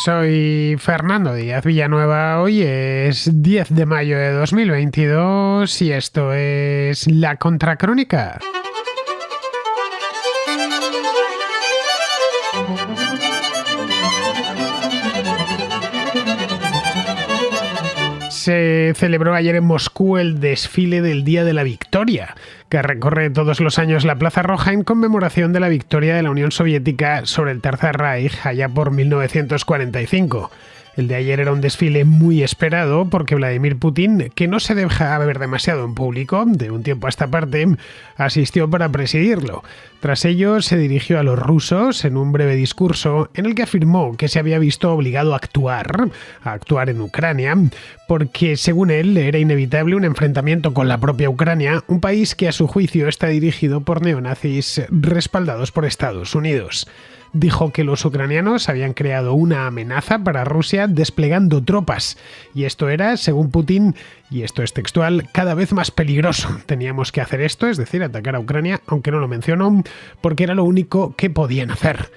Soy Fernando Díaz Villanueva, hoy es 10 de mayo de 2022 y esto es La Contracrónica. Se celebró ayer en Moscú el desfile del Día de la Victoria, que recorre todos los años la Plaza Roja en conmemoración de la victoria de la Unión Soviética sobre el Tercer Reich allá por 1945. El de ayer era un desfile muy esperado porque Vladimir Putin, que no se deja ver demasiado en público, de un tiempo a esta parte, asistió para presidirlo. Tras ello, se dirigió a los rusos en un breve discurso en el que afirmó que se había visto obligado a actuar en Ucrania, porque, según él, era inevitable un enfrentamiento con la propia Ucrania, un país que a su juicio está dirigido por neonazis respaldados por Estados Unidos. Dijo que los ucranianos habían creado una amenaza para Rusia desplegando tropas, y esto era, según Putin, y esto es textual, cada vez más peligroso. Teníamos que hacer esto, es decir, atacar a Ucrania, aunque no lo mencionó, porque era lo único que podían hacer.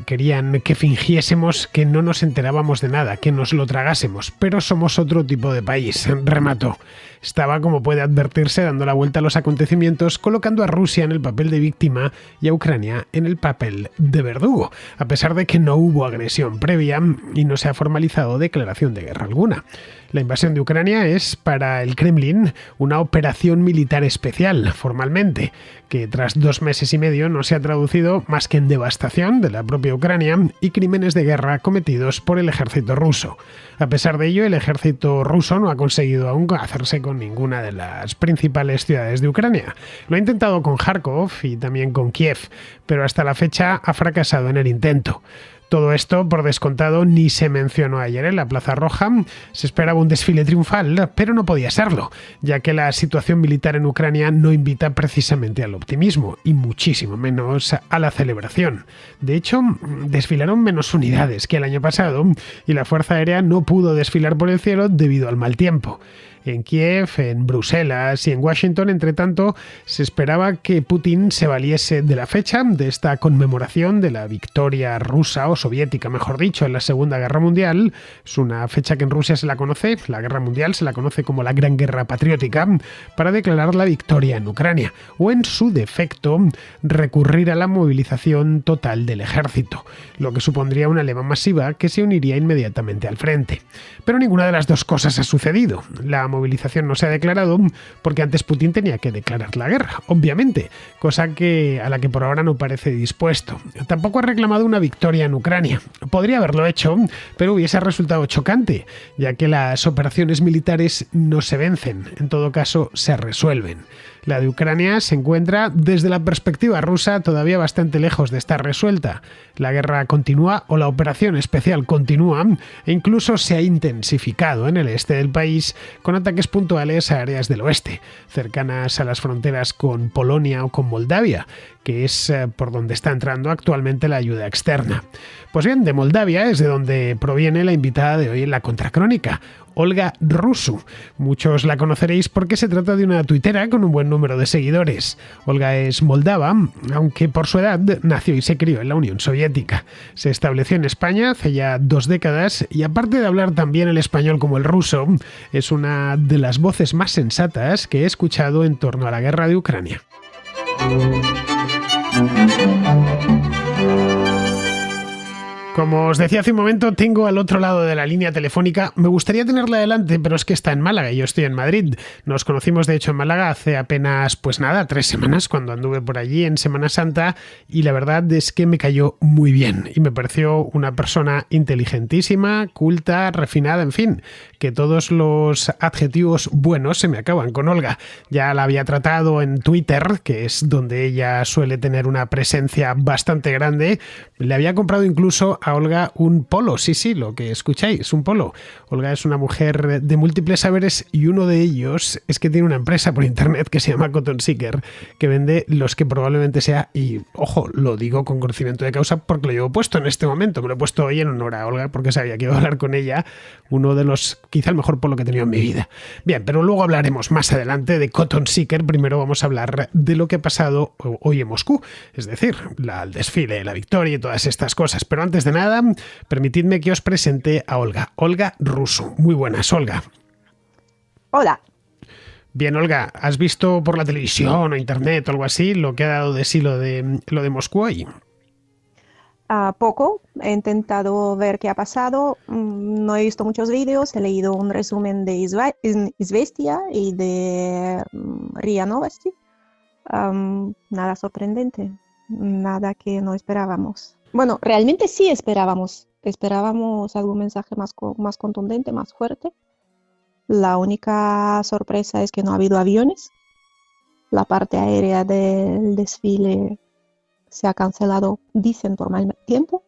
Querían que fingiésemos que no nos enterábamos de nada, que nos lo tragásemos, pero somos otro tipo de país, remató. Estaba, como puede advertirse, dando la vuelta a los acontecimientos, colocando a Rusia en el papel de víctima y a Ucrania en el papel de verdugo, a pesar de que no hubo agresión previa y no se ha formalizado declaración de guerra alguna. La invasión de Ucrania es, para el Kremlin, una operación militar especial, formalmente, que tras 2 meses y medio no se ha traducido más que en devastación de la propia Ucrania y crímenes de guerra cometidos por el ejército ruso. A pesar de ello, el ejército ruso no ha conseguido aún hacerse con ninguna de las principales ciudades de Ucrania. Lo ha intentado con Kharkov y también con Kiev, pero hasta la fecha ha fracasado en el intento. Todo esto, por descontado, ni se mencionó ayer en la Plaza Roja. Se esperaba un desfile triunfal, pero no podía serlo, ya que la situación militar en Ucrania no invita precisamente al optimismo, y muchísimo menos a la celebración. De hecho, desfilaron menos unidades que el año pasado, y la Fuerza Aérea no pudo desfilar por el cielo debido al mal tiempo. En Kiev, en Bruselas y en Washington, entre tanto, se esperaba que Putin se valiese de la fecha de esta conmemoración de la victoria rusa, o soviética, mejor dicho, en la Segunda Guerra Mundial. Es una fecha que en Rusia se la conoce, la Guerra Mundial se la conoce como la Gran Guerra Patriótica, para declarar la victoria en Ucrania, o en su defecto, recurrir a la movilización total del ejército, lo que supondría una leva masiva que se uniría inmediatamente al frente. Pero ninguna de las dos cosas ha sucedido. La movilización no se ha declarado porque antes Putin tenía que declarar la guerra, obviamente, cosa a la que por ahora no parece dispuesto. Tampoco ha reclamado una victoria en Ucrania. Podría haberlo hecho, pero hubiese resultado chocante, ya que las operaciones militares no se vencen, en todo caso se resuelven. La de Ucrania se encuentra, desde la perspectiva rusa, todavía bastante lejos de estar resuelta. La guerra continúa, o la operación especial continúa, e incluso se ha intensificado en el este del país, con ataques puntuales a áreas del oeste, cercanas a las fronteras con Polonia o con Moldavia, que es por donde está entrando actualmente la ayuda externa. Pues bien, de Moldavia es de donde proviene la invitada de hoy en La Contracrónica, Olga Rusu. Muchos la conoceréis porque se trata de una tuitera con un buen número de seguidores. Olga es moldava, aunque por su edad nació y se crió en la Unión Soviética. Se estableció en España hace ya 2 décadas y, aparte de hablar también el español como el ruso, es una de las voces más sensatas que he escuchado en torno a la guerra de Ucrania. Como os decía hace un momento, tengo al otro lado de la línea telefónica. Me gustaría tenerla delante, pero es que está en Málaga y yo estoy en Madrid. Nos conocimos, de hecho, en Málaga hace apenas, 3 semanas, cuando anduve por allí en Semana Santa, y la verdad es que me cayó muy bien y me pareció una persona inteligentísima, culta, refinada, en fin, que todos los adjetivos buenos se me acaban con Olga. Ya la había tratado en Twitter, que es donde ella suele tener una presencia bastante grande. Le había comprado incluso a Olga un polo, sí, lo que escucháis, un polo. Olga es una mujer de múltiples saberes y uno de ellos es que tiene una empresa por internet que se llama Cotton Seeker, que vende los que probablemente sea, y ojo, lo digo con conocimiento de causa porque lo llevo puesto en este momento, me lo he puesto hoy en honor a Olga porque sabía que iba a hablar con ella, uno de los, quizá el mejor polo que he tenido en mi vida. Bien, pero luego hablaremos más adelante de Cotton Seeker. Primero vamos a hablar de lo que ha pasado hoy en Moscú, es decir, el desfile, la victoria y todas estas cosas, pero antes de nada, permitidme que os presente a Olga. Olga Russo. Muy buenas, Olga. Hola. Bien, Olga, ¿has visto por la televisión o internet o algo así lo que ha dado de sí lo de Moscú hoy? Poco. He intentado ver qué ha pasado. No he visto muchos vídeos. He leído un resumen de Izvestia y de RIA Novosti. Nada sorprendente. Nada que no esperábamos. Bueno, realmente sí esperábamos. Esperábamos algún mensaje más contundente, más fuerte. La única sorpresa es que no ha habido aviones. La parte aérea del desfile se ha cancelado, dicen, por mal tiempo.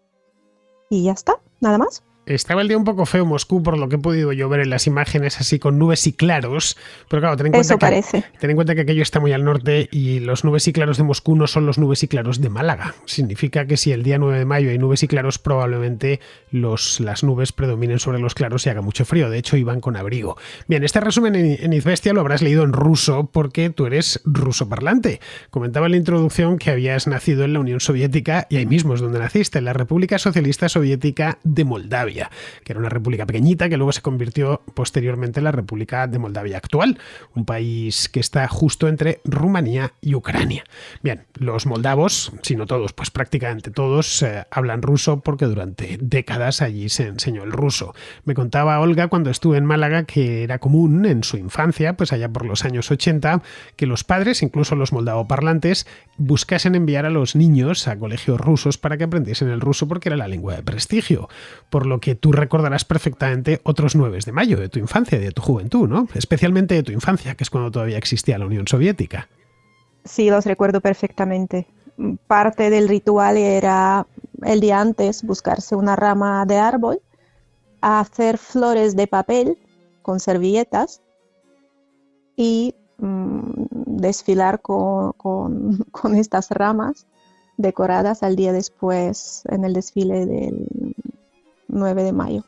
Y ya está, nada más. Estaba el día un poco feo Moscú, por lo que he podido yo ver en las imágenes, así con nubes y claros. Pero claro, ten en cuenta que aquello está muy al norte y los nubes y claros de Moscú no son los nubes y claros de Málaga. Significa que si el día 9 de mayo hay nubes y claros, probablemente las nubes predominen sobre los claros y haga mucho frío. De hecho, iban con abrigo. Bien, este resumen en Izvestia lo habrás leído en ruso porque tú eres ruso parlante. Comentaba en la introducción que habías nacido en la Unión Soviética y ahí mismo es donde naciste, en la República Socialista Soviética de Moldavia, que era una república pequeñita que luego se convirtió posteriormente en la República de Moldavia actual, un país que está justo entre Rumanía y Ucrania. Bien, los moldavos, si no todos, pues prácticamente todos, hablan ruso porque durante décadas allí se enseñó el ruso. Me contaba Olga cuando estuve en Málaga que era común en su infancia, pues allá por los años 80, que los padres, incluso los moldavoparlantes, buscasen enviar a los niños a colegios rusos para que aprendiesen el ruso porque era la lengua de prestigio, por lo que tú recordarás perfectamente otros 9 de mayo de tu infancia y de tu juventud, ¿no? Especialmente de tu infancia, que es cuando todavía existía la Unión Soviética. Sí, los recuerdo perfectamente. Parte del ritual era el día antes buscarse una rama de árbol, hacer flores de papel con servilletas y desfilar con estas ramas decoradas al día después en el desfile del 9 de mayo.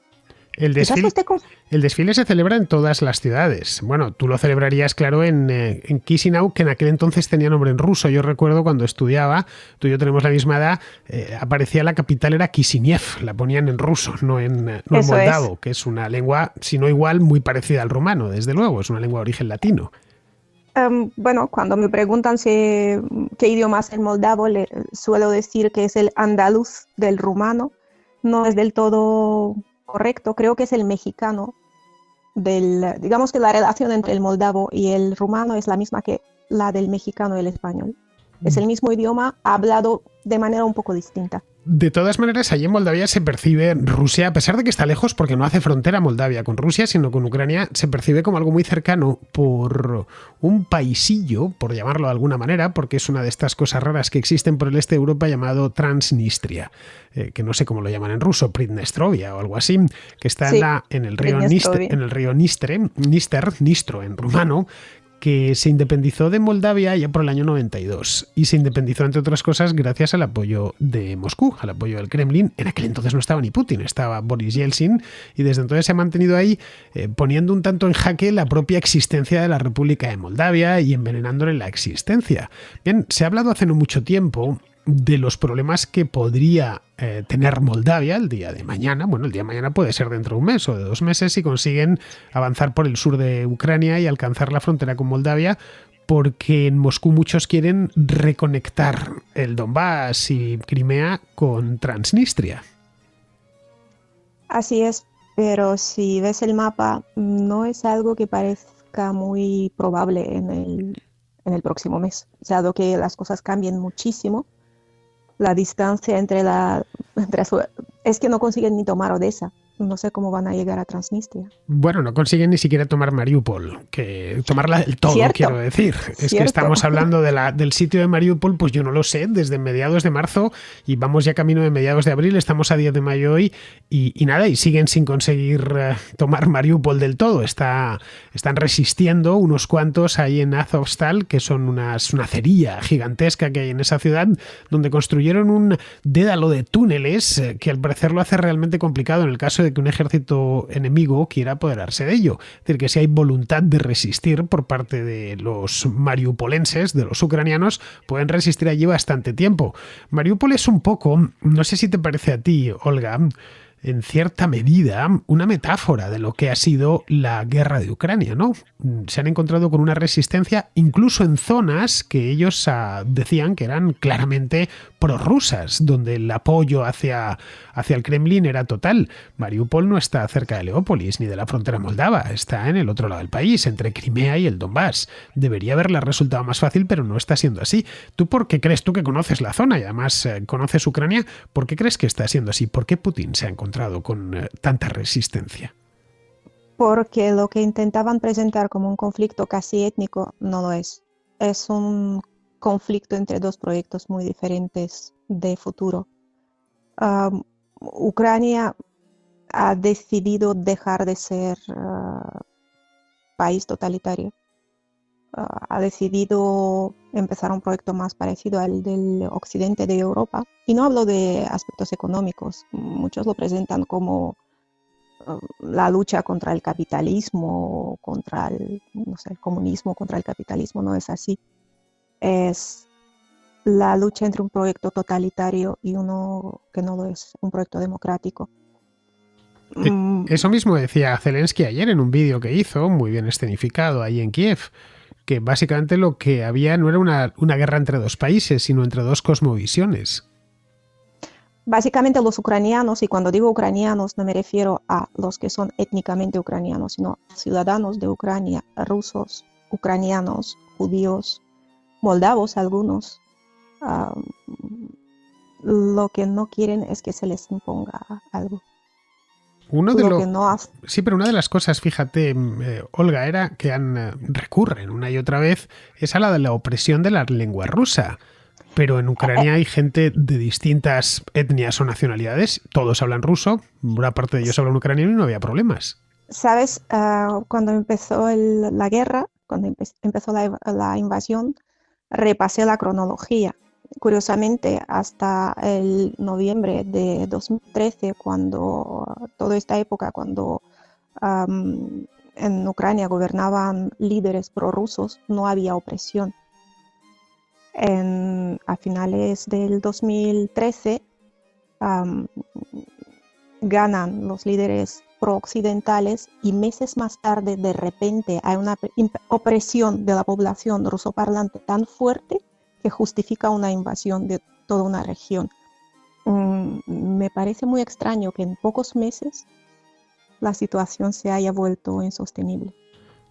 El desfile se celebra en todas las ciudades. Bueno, tú lo celebrarías, claro, en Chisinau, que en aquel entonces tenía nombre en ruso. Yo recuerdo cuando estudiaba, tú y yo tenemos la misma edad, aparecía la capital, era Kishinev, la ponían en ruso, no en moldavo, que es una lengua, si no igual, muy parecida al rumano, desde luego, es una lengua de origen latino. Bueno, cuando me preguntan qué idioma es el moldavo, suelo decir que es el andaluz del rumano. No es del todo correcto, creo que es el mexicano. Digamos que la relación entre el moldavo y el rumano es la misma que la del mexicano y el español. Es el mismo idioma hablado de manera un poco distinta. De todas maneras, allí en Moldavia se percibe Rusia, a pesar de que está lejos, porque no hace frontera Moldavia con Rusia, sino con Ucrania, se percibe como algo muy cercano por un paisillo, por llamarlo de alguna manera, porque es una de estas cosas raras que existen por el este de Europa llamado Transnistria, que no sé cómo lo llaman en ruso, Pridnestrovia o algo así, que está en el río Nistro en rumano, que se independizó de Moldavia ya por el año 92 y se independizó, entre otras cosas, gracias al apoyo de Moscú, al apoyo del Kremlin. En aquel entonces no estaba ni Putin, estaba Boris Yeltsin, y desde entonces se ha mantenido ahí poniendo un tanto en jaque la propia existencia de la República de Moldavia y envenenándole la existencia. Bien, se ha hablado hace no mucho tiempo de los problemas que podría tener Moldavia el día de mañana. Bueno, el día de mañana puede ser dentro de un mes o de 2 meses si consiguen avanzar por el sur de Ucrania y alcanzar la frontera con Moldavia, porque en Moscú muchos quieren reconectar el Donbass y Crimea con Transnistria. Así es, pero si ves el mapa, no es algo que parezca muy probable en el próximo mes, dado que las cosas cambian muchísimo. La distancia es que no consiguen ni tomar Odessa. No sé cómo van a llegar a Transnistria. Bueno, no consiguen ni siquiera tomar Mariupol, que tomarla del todo, quiero decir. Es que estamos hablando del sitio de Mariupol, pues yo no lo sé, desde mediados de marzo y vamos ya camino de mediados de abril, estamos a 10 de mayo hoy y nada, y siguen sin conseguir tomar Mariupol del todo. Están resistiendo unos cuantos ahí en Azovstal, que son una cerilla gigantesca que hay en esa ciudad, donde construyeron un dédalo de túneles que al parecer lo hace realmente complicado en el caso de de que un ejército enemigo quiera apoderarse de ello. Es decir, que si hay voluntad de resistir por parte de los mariupolenses, de los ucranianos, pueden resistir allí bastante tiempo. Mariupol es un poco, no sé si te parece a ti, Olga, en cierta medida, una metáfora de lo que ha sido la guerra de Ucrania, ¿no? Se han encontrado con una resistencia incluso en zonas que ellos decían que eran claramente prorrusas, donde el apoyo hacia el Kremlin era total. Mariupol no está cerca de Leópolis ni de la frontera moldava, está en el otro lado del país, entre Crimea y el Donbass. Debería haberle resultado más fácil, pero no está siendo así. ¿Tú por qué crees, tú que conoces la zona y además conoces Ucrania, por qué crees que está siendo así? ¿Por qué Putin se ha encontrado con tanta resistencia? Porque lo que intentaban presentar como un conflicto casi étnico no lo es. Es un conflicto entre dos proyectos muy diferentes de futuro. Ucrania ha decidido dejar de ser país totalitario. Ha decidido empezar un proyecto más parecido al del occidente de Europa. Y no hablo de aspectos económicos. Muchos lo presentan como la lucha contra el capitalismo, contra el comunismo, contra el capitalismo. No es así. Es la lucha entre un proyecto totalitario y uno que no lo es, un proyecto democrático. Eso mismo decía Zelensky ayer en un vídeo que hizo, muy bien escenificado ahí en Kiev, que básicamente lo que había no era una guerra entre dos países, sino entre dos cosmovisiones. Básicamente los ucranianos, y cuando digo ucranianos no me refiero a los que son étnicamente ucranianos, sino ciudadanos de Ucrania, rusos, ucranianos, judíos, moldavos algunos, lo que no quieren es que se les imponga algo. Sí, pero una de las cosas, fíjate, Olga, era que recurren una y otra vez, es a la de la opresión de la lengua rusa. Pero en Ucrania hay gente de distintas etnias o nacionalidades, todos hablan ruso, una parte de ellos hablan ucraniano y no había problemas. ¿Sabes? Cuando empezó la guerra, cuando empezó la invasión, repasé la cronología. Curiosamente, hasta el noviembre de 2013, toda esta época, cuando en Ucrania gobernaban líderes prorrusos, no había opresión. A finales del 2013 ganan los líderes pro-occidentales y meses más tarde de repente hay una opresión de la población rusoparlante tan fuerte que justifica una invasión de toda una región. Me parece muy extraño que en pocos meses la situación se haya vuelto insostenible,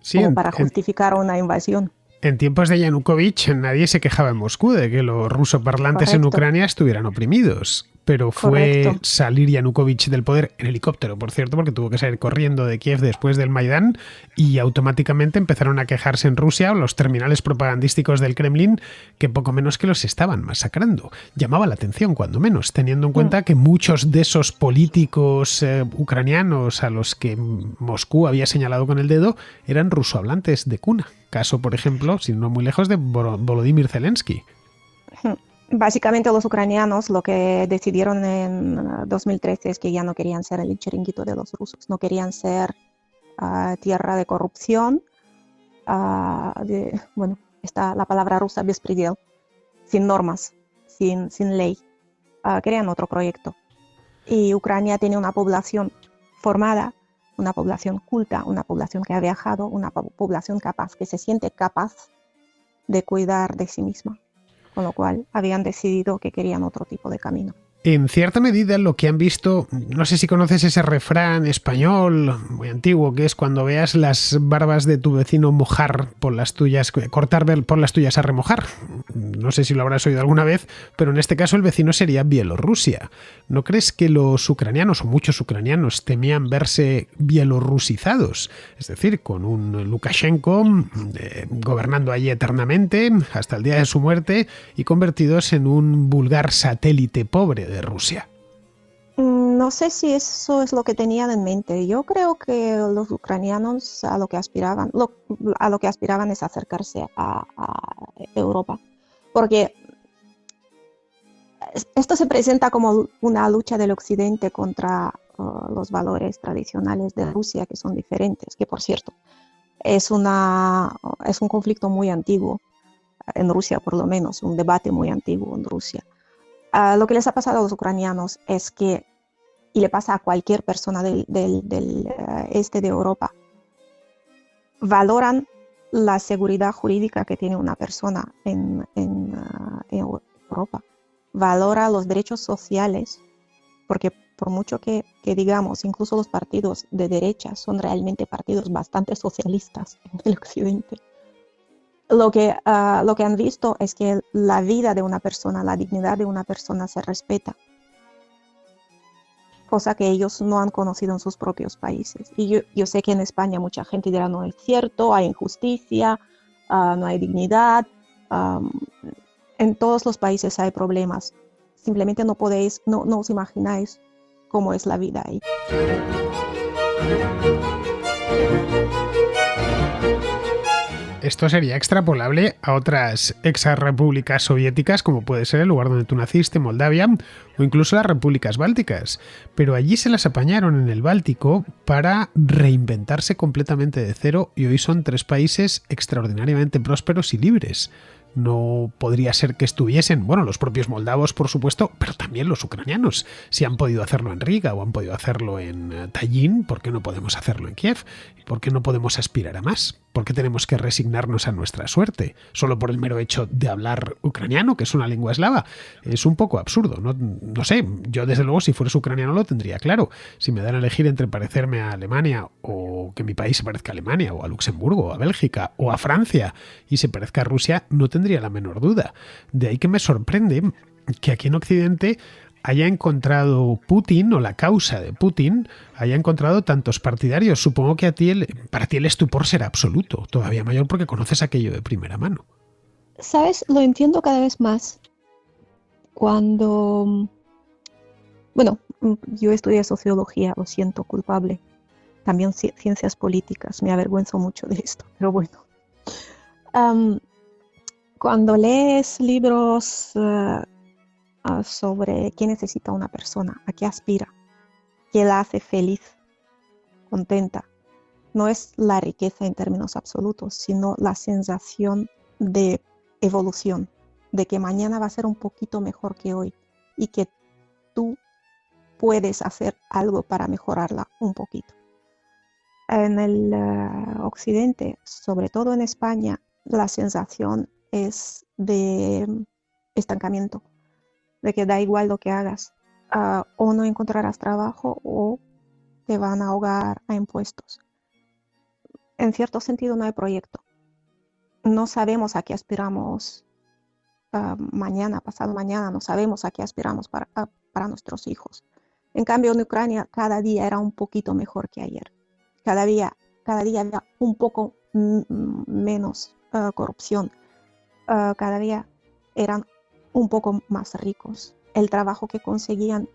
sí, como para justificar una invasión. En tiempos de Yanukovych nadie se quejaba en Moscú de que los rusoparlantes en Ucrania estuvieran oprimidos. Pero fue salir Yanukovych del poder en helicóptero, por cierto, porque tuvo que salir corriendo de Kiev después del Maidán y automáticamente empezaron a quejarse en Rusia los terminales propagandísticos del Kremlin que poco menos que los estaban masacrando. Llamaba la atención, cuando menos, teniendo en cuenta que muchos de esos políticos ucranianos a los que Moscú había señalado con el dedo eran rusohablantes de cuna. Caso, por ejemplo, si no muy lejos, de Volodymyr Zelensky. Básicamente los ucranianos lo que decidieron en 2013 es que ya no querían ser el chiringuito de los rusos, no querían ser tierra de corrupción, está la palabra rusa bespredel, sin normas, sin ley, querían otro proyecto. Y Ucrania tiene una población formada, una población culta, una población que ha viajado, una población capaz, que se siente capaz de cuidar de sí misma. Con lo cual habían decidido que querían otro tipo de camino. En cierta medida lo que han visto, no sé si conoces ese refrán español muy antiguo, que es cuando veas las barbas de tu vecino mojar por las tuyas, cortar por las tuyas a remojar. No sé si lo habrás oído alguna vez, pero en este caso el vecino sería Bielorrusia. ¿No crees que los ucranianos, o muchos ucranianos, temían verse bielorrusizados? Es decir, con un Lukashenko gobernando allí eternamente hasta el día de su muerte y convertidos en un vulgar satélite pobre de Rusia. No sé si eso es lo que tenían en mente. Yo creo que los ucranianos a lo que aspiraban es acercarse a Europa, porque esto se presenta como una lucha del occidente contra los valores tradicionales de Rusia, que son diferentes, que por cierto es un conflicto muy antiguo en Rusia, por lo menos, un debate muy antiguo en Rusia. Lo que les ha pasado a los ucranianos es que, y le pasa a cualquier persona del este de Europa, valoran la seguridad jurídica que tiene una persona en Europa, valora los derechos sociales, porque por mucho que digamos, incluso los partidos de derecha son realmente partidos bastante socialistas en el occidente. Lo que han visto es que la vida de una persona, la dignidad de una persona se respeta, cosa que ellos no han conocido en sus propios países. Y yo sé que en España mucha gente dirá, no es cierto, hay injusticia, no hay dignidad. En todos los países hay problemas. Simplemente no os imagináis cómo es la vida ahí. Esto sería extrapolable a otras exrepúblicas soviéticas, como puede ser el lugar donde tú naciste, Moldavia, o incluso las repúblicas bálticas. Pero allí se las apañaron en el Báltico para reinventarse completamente de cero y hoy son 3 países extraordinariamente prósperos y libres. No podría ser que estuviesen, bueno, los propios moldavos, por supuesto, pero también los ucranianos. Si han podido hacerlo en Riga o han podido hacerlo en Tallinn, ¿por qué no podemos hacerlo en Kiev? ¿Por qué no podemos aspirar a más? ¿Por qué tenemos que resignarnos a nuestra suerte? Solo por el mero hecho de hablar ucraniano, que es una lengua eslava. Es un poco absurdo. No sé, yo desde luego si fueras ucraniano lo tendría claro. Si me dan a elegir entre parecerme a Alemania o que mi país se parezca a Alemania o a Luxemburgo o a Bélgica o a Francia y se parezca a Rusia, no tendría la menor duda. De ahí que me sorprende que aquí en Occidente haya encontrado Putin, o la causa de Putin, haya encontrado tantos partidarios. Supongo que para ti el estupor será absoluto, todavía mayor porque conoces aquello de primera mano. ¿Sabes? Lo entiendo cada vez más cuando... Bueno, yo estudié sociología, lo siento, culpable. También ciencias políticas, me avergüenzo mucho de esto, pero bueno. Cuando lees libros sobre qué necesita una persona, a qué aspira, qué la hace feliz, contenta, no es la riqueza en términos absolutos, sino la sensación de evolución, de que mañana va a ser un poquito mejor que hoy y que tú puedes hacer algo para mejorarla un poquito. En el occidente, sobre todo en España, la sensación es de estancamiento, de que da igual lo que hagas, o no encontrarás trabajo o te van a ahogar a impuestos. En cierto sentido no hay proyecto. No sabemos a qué aspiramos mañana, pasado mañana, no sabemos a qué aspiramos para nuestros hijos. En cambio, en Ucrania cada día era un poquito mejor que ayer. Cada día había un poco menos corrupción. Cada día eran un poco más ricos. El trabajo que conseguían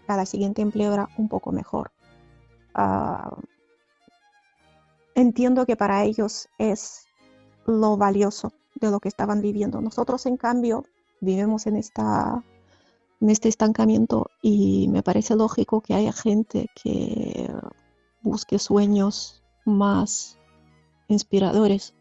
cada siguiente empleo era un poco mejor. Entiendo que para ellos es lo valioso de lo que estaban viviendo. Nosotros, en cambio, vivimos en este estancamiento y me parece lógico que haya gente que busque sueños más inspiradores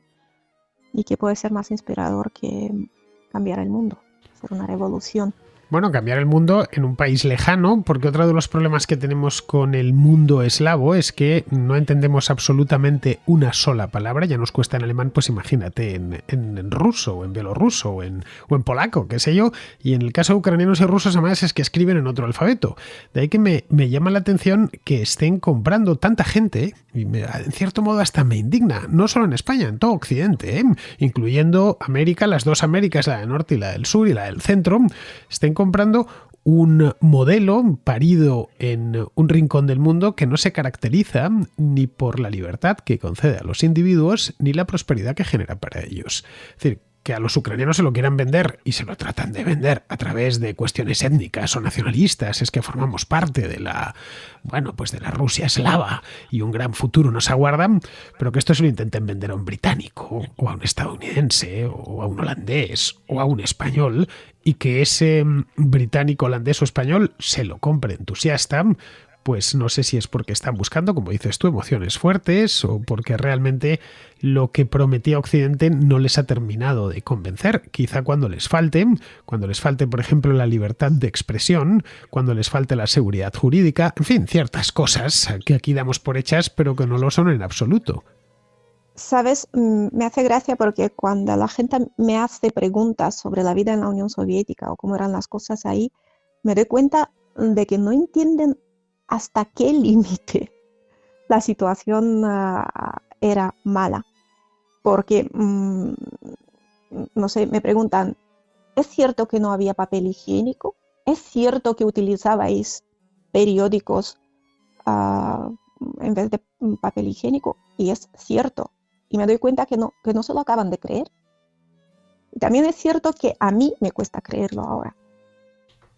y que puede ser más inspirador que cambiar el mundo, hacer una revolución. Bueno, cambiar el mundo en un país lejano, porque otro de los problemas que tenemos con el mundo eslavo es que no entendemos absolutamente una sola palabra. Ya nos cuesta en alemán, pues imagínate en ruso o en bielorruso o en polaco, qué sé yo. Y en el caso de ucranianos y rusos, además, es que escriben en otro alfabeto. De ahí que me llama la atención que estén comprando tanta gente, y en cierto modo hasta me indigna, no solo en España, en todo Occidente, incluyendo América, las dos Américas, la del norte y la del sur y la del centro, estén comprando un modelo parido en un rincón del mundo que no se caracteriza ni por la libertad que concede a los individuos ni la prosperidad que genera para ellos. Es decir, que a los ucranianos se lo quieran vender y se lo tratan de vender a través de cuestiones étnicas o nacionalistas, es que formamos parte de la, bueno, pues de la Rusia eslava y un gran futuro nos aguarda, pero que esto se lo intenten vender a un británico o a un estadounidense o a un holandés o a un español y que ese británico, holandés o español se lo compre entusiasta. Pues no sé si es porque están buscando, como dices tú, emociones fuertes o porque realmente lo que prometía Occidente no les ha terminado de convencer. Quizá cuando les falte, por ejemplo, la libertad de expresión, cuando les falte la seguridad jurídica, en fin, ciertas cosas que aquí damos por hechas, pero que no lo son en absoluto. Sabes, me hace gracia porque cuando la gente me hace preguntas sobre la vida en la Unión Soviética o cómo eran las cosas ahí, me doy cuenta de que no entienden hasta qué límite la situación era mala. Porque, no sé, me preguntan, ¿es cierto que no había papel higiénico? ¿Es cierto que utilizabais periódicos en vez de papel higiénico? Y es cierto. Y me doy cuenta que no se lo acaban de creer. Y también es cierto que a mí me cuesta creerlo ahora.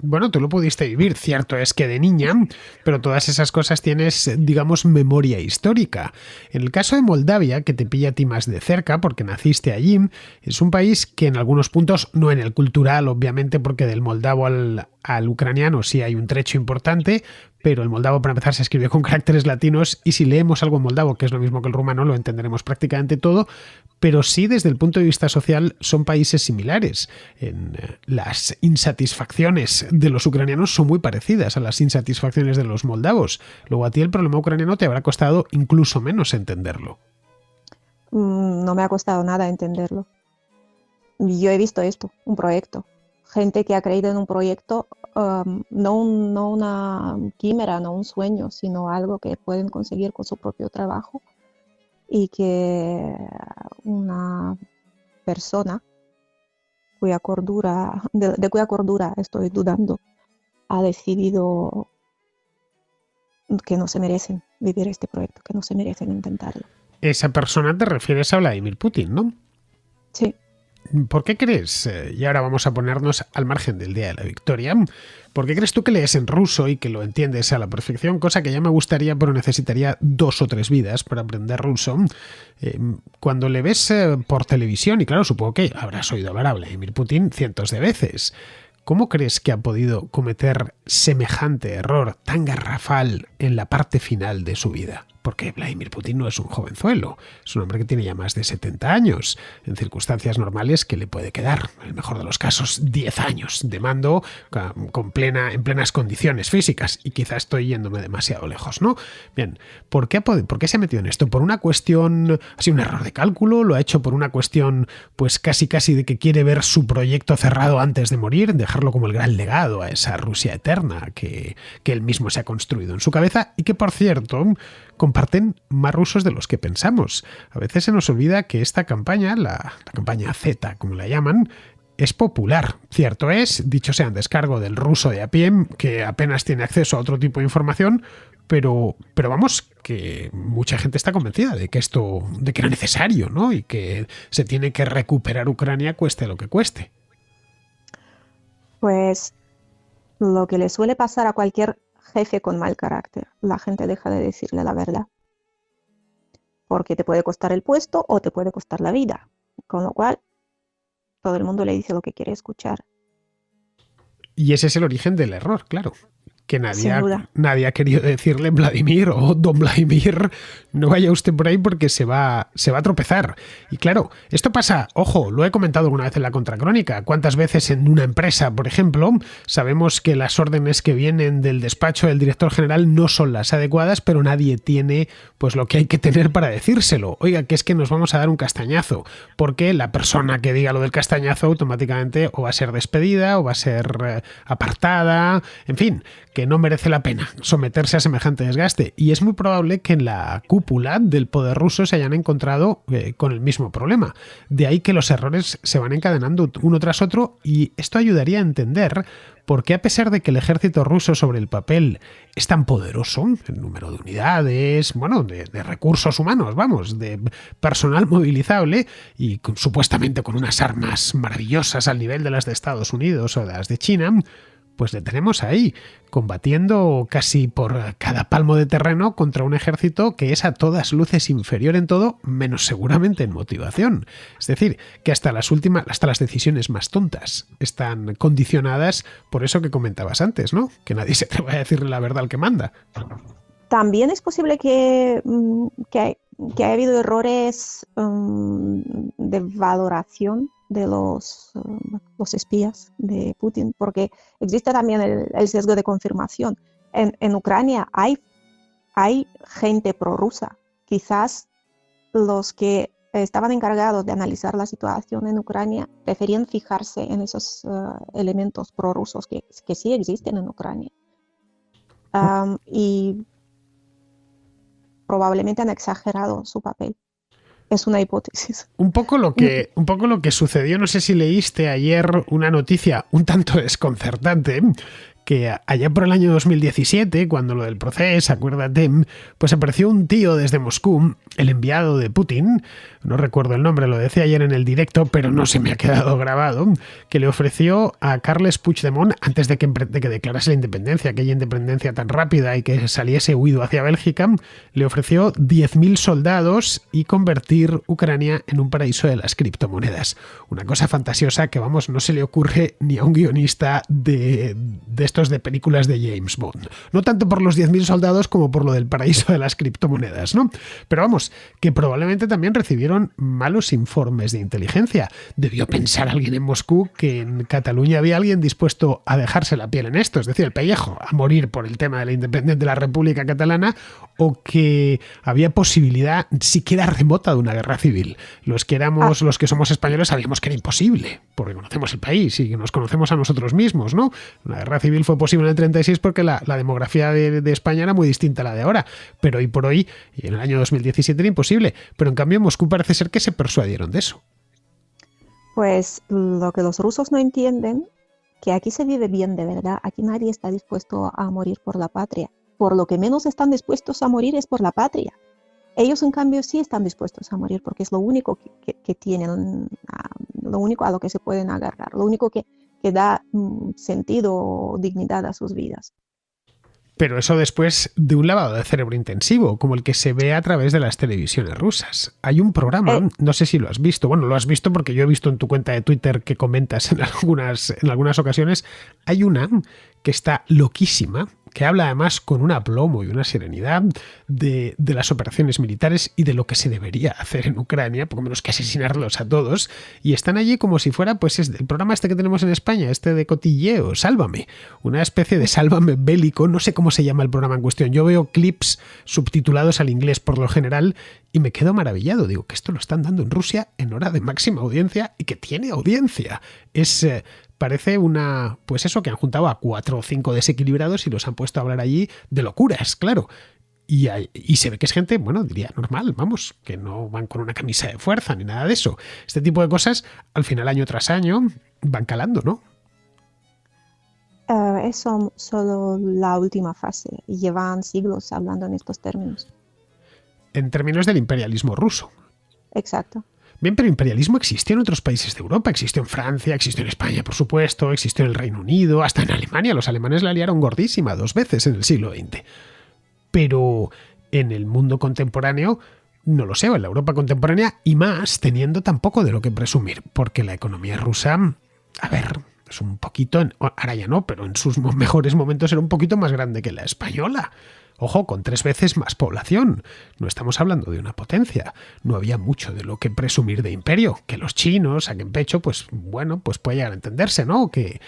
Bueno, tú lo pudiste vivir, cierto es que de niña, pero todas esas cosas tienes, digamos, memoria histórica. En el caso de Moldavia, que te pilla a ti más de cerca porque naciste allí, es un país que en algunos puntos, no en el cultural, obviamente, porque del moldavo al ucraniano sí hay un trecho importante, pero el moldavo, para empezar, se escribe con caracteres latinos y si leemos algo en moldavo, que es lo mismo que el rumano, lo entenderemos prácticamente todo, pero sí desde el punto de vista social son países similares. Las insatisfacciones de los ucranianos son muy parecidas a las insatisfacciones de los moldavos. Luego a ti el problema ucraniano te habrá costado incluso menos entenderlo. No me ha costado nada entenderlo. Yo he visto esto, un proyecto. Gente que ha creído en un proyecto, no una quimera, no un sueño, sino algo que pueden conseguir con su propio trabajo y que una persona de cuya cordura estoy dudando, ha decidido que no se merecen vivir este proyecto, que no se merecen intentarlo. Esa persona te refieres a Vladimir Putin, ¿no? Sí. ¿Por qué crees, y ahora vamos a ponernos al margen del Día de la Victoria, por qué crees tú que lees en ruso y que lo entiendes a la perfección, cosa que ya me gustaría, pero necesitaría 2 o 3 vidas para aprender ruso? Cuando le ves por televisión, y claro, supongo que habrás oído hablar a Vladimir Putin cientos de veces, ¿cómo crees que ha podido cometer semejante error tan garrafal en la parte final de su vida? Porque Vladimir Putin no es un jovenzuelo, es un hombre que tiene ya más de 70 años, en circunstancias normales que le puede quedar, en el mejor de los casos, 10 años de mando en plenas condiciones físicas, y quizá estoy yéndome demasiado lejos, ¿no? Bien, ¿por qué se ha metido en esto? ¿Por una cuestión, ha sido un error de cálculo? ¿Lo ha hecho por una cuestión, pues casi de que quiere ver su proyecto cerrado antes de morir, dejarlo como el gran legado a esa Rusia eterna que él mismo se ha construido en su cabeza y que, por cierto, comparten más rusos de los que pensamos? A veces se nos olvida que esta campaña, la campaña Z, como la llaman, es popular. Cierto es, dicho sea en descargo del ruso de a pie, que apenas tiene acceso a otro tipo de información, pero vamos, que mucha gente está convencida de que era necesario, ¿no? Y que se tiene que recuperar Ucrania cueste lo que cueste. Pues lo que le suele pasar a cualquier jefe con mal carácter, la gente deja de decirle la verdad, porque te puede costar el puesto o te puede costar la vida, con lo cual todo el mundo le dice lo que quiere escuchar. Y ese es el origen del error, claro. Que nadie ha querido decirle Vladimir o don Vladimir, no vaya usted por ahí porque se va a tropezar. Y claro, esto pasa, ojo, lo he comentado alguna vez en la Contracrónica, cuántas veces en una empresa, por ejemplo, sabemos que las órdenes que vienen del despacho del director general no son las adecuadas, pero nadie tiene pues lo que hay que tener para decírselo. Oiga, que es que nos vamos a dar un castañazo, porque la persona que diga lo del castañazo automáticamente o va a ser despedida o va a ser apartada, en fin, que que no merece la pena someterse a semejante desgaste. Y es muy probable que en la cúpula del poder ruso se hayan encontrado con el mismo problema. De ahí que los errores se van encadenando uno tras otro, y esto ayudaría a entender por qué, a pesar de que el ejército ruso sobre el papel es tan poderoso en número de unidades, bueno, de recursos humanos, vamos, de personal movilizable y supuestamente con unas armas maravillosas al nivel de las de Estados Unidos o de las de China, pues le tenemos ahí, combatiendo casi por cada palmo de terreno contra un ejército que es a todas luces inferior en todo, menos seguramente en motivación. Es decir, que hasta las decisiones más tontas están condicionadas por eso que comentabas antes, ¿no? Que nadie se atreva a decirle la verdad al que manda. También es posible que haya habido errores de valoración de los espías de Putin, porque existe también el sesgo de confirmación. En Ucrania hay gente prorrusa. Quizás los que estaban encargados de analizar la situación en Ucrania preferían fijarse en esos elementos prorrusos que sí existen en Ucrania. Y probablemente han exagerado su papel. Es una hipótesis. Un poco lo que sucedió, no sé si leíste ayer una noticia un tanto desconcertante, que allá por el año 2017, cuando lo del proceso, acuérdate, pues apareció un tío desde Moscú, el enviado de Putin, no recuerdo el nombre, lo decía ayer en el directo, pero no se me ha quedado grabado, que le ofreció a Carles Puigdemont, antes de que declarase la independencia, aquella independencia tan rápida y que saliese huido hacia Bélgica, le ofreció 10.000 soldados y convertir Ucrania en un paraíso de las criptomonedas. Una cosa fantasiosa que, vamos, no se le ocurre ni a un guionista de estos de películas de James Bond. No tanto por los 10.000 soldados como por lo del paraíso de las criptomonedas, ¿no? Pero vamos, que probablemente también recibieron malos informes de inteligencia. Debió pensar alguien en Moscú que en Cataluña había alguien dispuesto a dejarse la piel en esto, es decir, el pellejo, a morir por el tema de la independencia de la República Catalana, o que había posibilidad siquiera remota de una guerra civil. Los que somos españoles sabíamos que era imposible, porque conocemos el país y nos conocemos a nosotros mismos, ¿no? Una guerra civil fue posible en el 36 porque la demografía de España era muy distinta a la de ahora, pero hoy por hoy, y en el año 2017 era imposible, pero en cambio en Moscú parece ser que se persuadieron de eso. Pues lo que los rusos no entienden, que aquí se vive bien de verdad, aquí nadie está dispuesto a morir por la patria. Por lo que menos están dispuestos a morir es por la patria. Ellos, en cambio, sí están dispuestos a morir porque es lo único que tienen, lo único a lo que se pueden agarrar, lo único que da sentido o dignidad a sus vidas. Pero eso después de un lavado de cerebro intensivo, como el que se ve a través de las televisiones rusas. Hay un programa, no sé si lo has visto, bueno, lo has visto porque yo he visto en tu cuenta de Twitter que comentas en algunas ocasiones, hay una que está loquísima, que habla además con un aplomo y una serenidad de las operaciones militares y de lo que se debería hacer en Ucrania, poco menos que asesinarlos a todos, y están allí como si fuera pues el programa este que tenemos en España, este de cotilleo, Sálvame, una especie de Sálvame bélico, no sé cómo se llama el programa en cuestión, yo veo clips subtitulados al inglés por lo general y me quedo maravillado, digo que esto lo están dando en Rusia en hora de máxima audiencia y que tiene audiencia, parece pues eso, que han juntado a 4 o 5 desequilibrados y los han puesto a hablar allí de locuras, claro. Y se ve que es gente, bueno, diría normal, vamos, que no van con una camisa de fuerza ni nada de eso. Este tipo de cosas, al final, año tras año, van calando, ¿no? Es solo la última fase. Llevan siglos hablando en estos términos. En términos del imperialismo ruso. Exacto. Bien, pero imperialismo existió en otros países de Europa, existió en Francia, existió en España, por supuesto, existió en el Reino Unido, hasta en Alemania. Los alemanes la liaron gordísima 2 veces en el siglo XX. Pero en el mundo contemporáneo, no lo sé, o en la Europa contemporánea, y más teniendo tampoco de lo que presumir, porque la economía rusa, a ver, es un poquito, ahora ya no, pero en sus mejores momentos era un poquito más grande que la española. Ojo, con 3 veces más población. No estamos hablando de una potencia. No había mucho de lo que presumir de imperio. Que los chinos saquen pecho, pues bueno, pues puede llegar a entenderse, ¿no? O que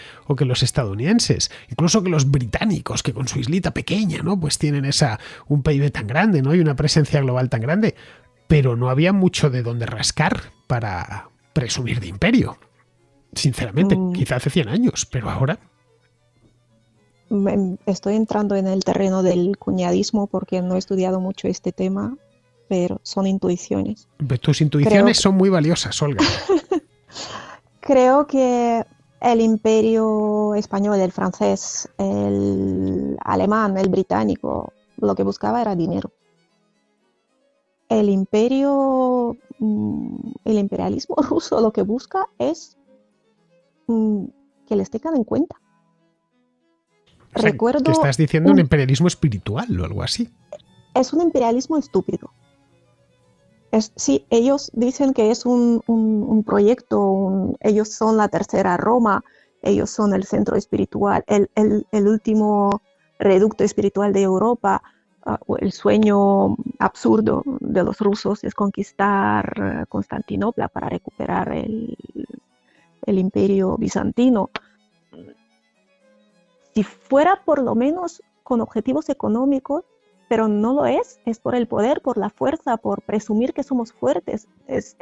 los estadounidenses, incluso que los británicos, que con su islita pequeña, ¿no? Pues tienen un PIB tan grande, ¿no? Y una presencia global tan grande. Pero no había mucho de dónde rascar para presumir de imperio. Sinceramente, quizá hace 100 años, pero ahora... Estoy entrando en el terreno del cuñadismo porque no he estudiado mucho este tema, pero son intuiciones. Tus intuiciones son muy valiosas, Olga. Creo que el imperio español, el francés, el alemán, el británico, lo que buscaba era dinero. El imperialismo ruso lo que busca es que les tengan en cuenta. O sea, Recuerdo que estás diciendo un imperialismo espiritual o algo así. Es un imperialismo estúpido. Sí, ellos dicen que es un proyecto, ellos son la tercera Roma, ellos son el centro espiritual, el último reducto espiritual de Europa. El sueño absurdo de los rusos es conquistar Constantinopla para recuperar el imperio bizantino. Si fuera por lo menos con objetivos económicos, pero no lo es por el poder, por la fuerza, por presumir que somos fuertes. Es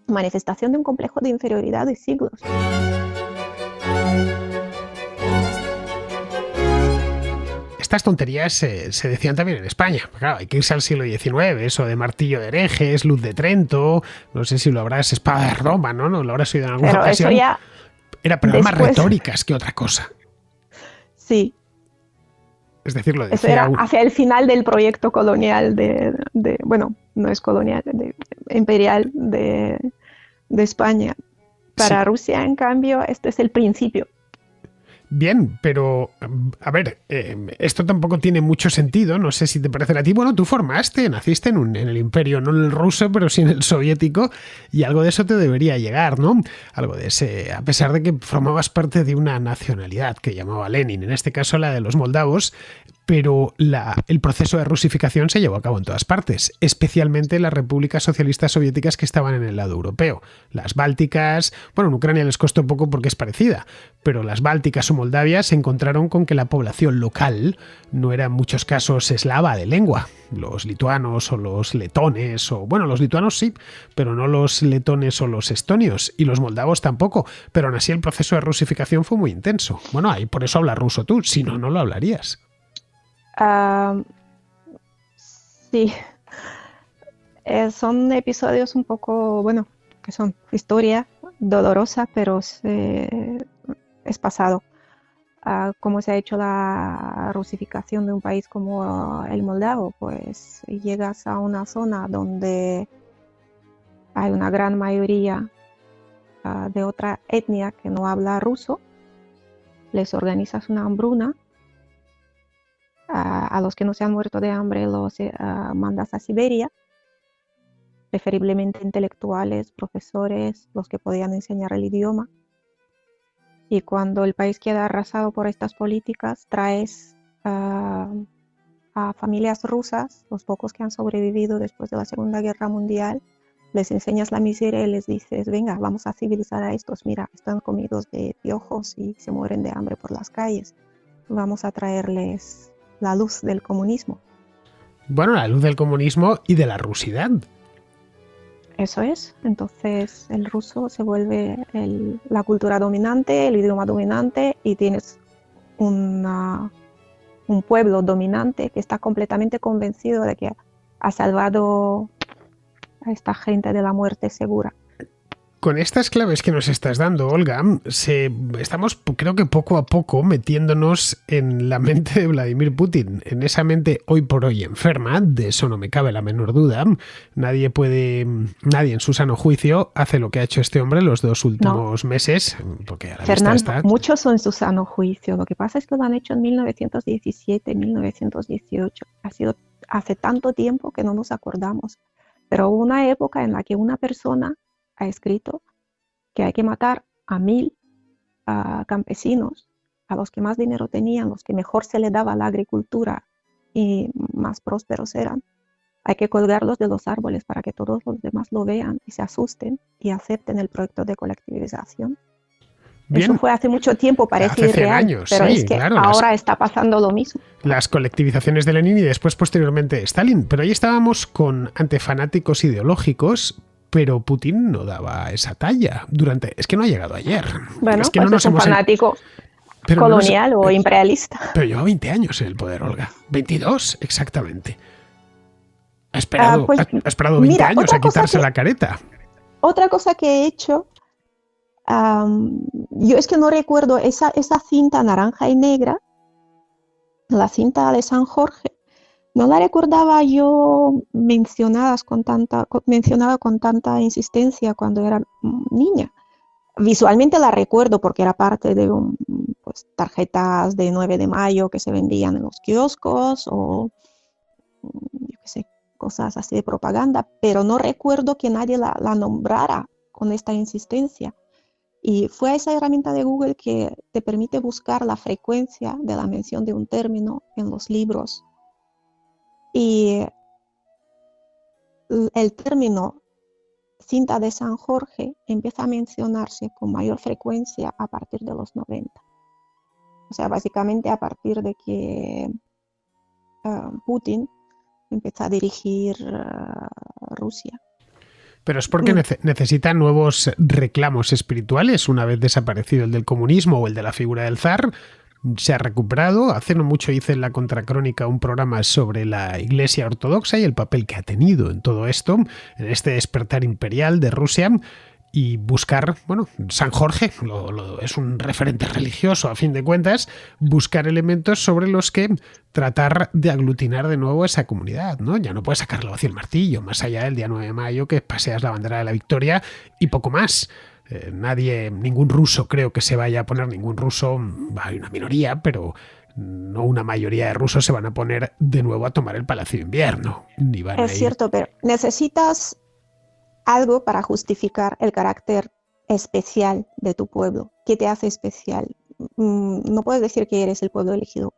manifestación de un complejo de inferioridad de siglos. Estas tonterías se decían también en España. Claro, hay que irse al siglo XIX, eso de martillo de herejes, luz de Trento, no sé si lo habrás, espada de Roma, ¿no? No lo habrás oído en alguna ocasión. Eso ya pero más retóricas que otra cosa. Sí. Es decir, lo decía eso era hacia el final del proyecto colonial bueno, no es colonial, imperial de España. Para Rusia, en cambio, este es el principio. Bien, pero a ver, esto tampoco tiene mucho sentido, no sé si te parece a ti. Bueno, tú naciste en el imperio, no en el ruso, pero sí en el soviético, y algo de eso te debería llegar, ¿no? Algo de ese, a pesar de que formabas parte de una nacionalidad que llamaba Lenin, en este caso la de los moldavos, pero el proceso de rusificación se llevó a cabo en todas partes, especialmente en las repúblicas socialistas soviéticas que estaban en el lado europeo. Las bálticas, bueno, en Ucrania les costó poco porque es parecida, pero las bálticas o Moldavia se encontraron con que la población local no era en muchos casos eslava de lengua. Los lituanos o los letones, bueno, los lituanos sí, pero no los letones o los estonios, y los moldavos tampoco, pero aún así el proceso de rusificación fue muy intenso. Bueno, ahí por eso hablas ruso tú, si no, no lo hablarías. Sí, son episodios un poco, bueno, que son historia dolorosa, pero es pasado. ¿Cómo se ha hecho la rusificación de un país como el moldavo? Pues llegas a una zona donde hay una gran mayoría de otra etnia que no habla ruso, les organizas una hambruna. A los que no se han muerto de hambre los mandas a Siberia, preferiblemente intelectuales, profesores, los que podían enseñar el idioma. Y cuando el país queda arrasado por estas políticas, traes a familias rusas, los pocos que han sobrevivido después de la Segunda Guerra Mundial, les enseñas la miseria y les dices, venga, vamos a civilizar a estos, mira, están comidos de piojos y se mueren de hambre por las calles. Vamos a traerles la luz del comunismo. Bueno, la luz del comunismo y de la rusidad. Eso es. Entonces el ruso se vuelve la cultura dominante, el idioma dominante, y tienes un pueblo dominante que está completamente convencido de que ha salvado a esta gente de la muerte segura. Con estas claves que nos estás dando, Olga, estamos, creo que poco a poco, metiéndonos en la mente de Vladimir Putin, en esa mente hoy por hoy enferma, de eso no me cabe la menor duda. Nadie en su sano juicio hace lo que ha hecho este hombre los 2 últimos meses, porque a la Fernando, vista está... muchos son en su sano juicio. Lo que pasa es que lo han hecho en 1917, 1918. Ha sido hace tanto tiempo que no nos acordamos. Pero hubo una época en la que una persona ha escrito que hay que matar a 1000 campesinos, a los que más dinero tenían, los que mejor se le daba la agricultura y más prósperos eran. Hay que colgarlos de los árboles para que todos los demás lo vean y se asusten y acepten el proyecto de colectivización. Bien. Eso fue hace mucho tiempo, parece irreal, años, pero sí, es que claro, ahora está pasando lo mismo. Las colectivizaciones de Lenin y después posteriormente de Stalin, pero ahí estábamos con antifanáticos ideológicos. Pero Putin no daba esa talla es que no ha llegado ayer. Bueno, es que pues no es un fanático. Pero no sé, colonial o imperialista. pero lleva 20 años en el poder, Olga. 22, exactamente. Pues Ha esperado 20 mira, años a quitarse la careta. otra cosa que he hecho, yo es que no recuerdo esa cinta naranja y negra, la cinta de San Jorge, no la recordaba yo mencionada con tanta insistencia cuando era niña. Visualmente la recuerdo porque era parte de pues, tarjetas de 9 de mayo que se vendían en los kioscos o yo qué sé, cosas así de propaganda, pero no recuerdo que nadie la nombrara con esta insistencia. Y fue esa herramienta de Google que te permite buscar la frecuencia de la mención de un término en los libros. Y el término cinta de San Jorge empieza a mencionarse con mayor frecuencia a partir de los 90. O sea, básicamente a partir de que Putin empezó a dirigir Rusia. Pero es porque necesita nuevos reclamos espirituales una vez desaparecido el del comunismo o el de la figura del zar. Se ha recuperado. Hace no mucho hice en la Contracrónica un programa sobre la Iglesia Ortodoxa y el papel que ha tenido en todo esto, en este despertar imperial de Rusia. Y buscar, bueno, San Jorge es un referente religioso a fin de cuentas, buscar elementos sobre los que tratar de aglutinar de nuevo esa comunidad, ¿no? Ya no puedes sacarlo hacia el martillo, más allá del día 9 de mayo que paseas la bandera de la victoria y poco más. Ningún ruso creo que se vaya a poner, ningún ruso, hay una minoría, pero no una mayoría de rusos se van a poner de nuevo a tomar el Palacio de Invierno. Ni van a ir. Cierto, pero necesitas algo para justificar el carácter especial de tu pueblo. ¿Qué te hace especial? No puedes decir que eres el pueblo elegido.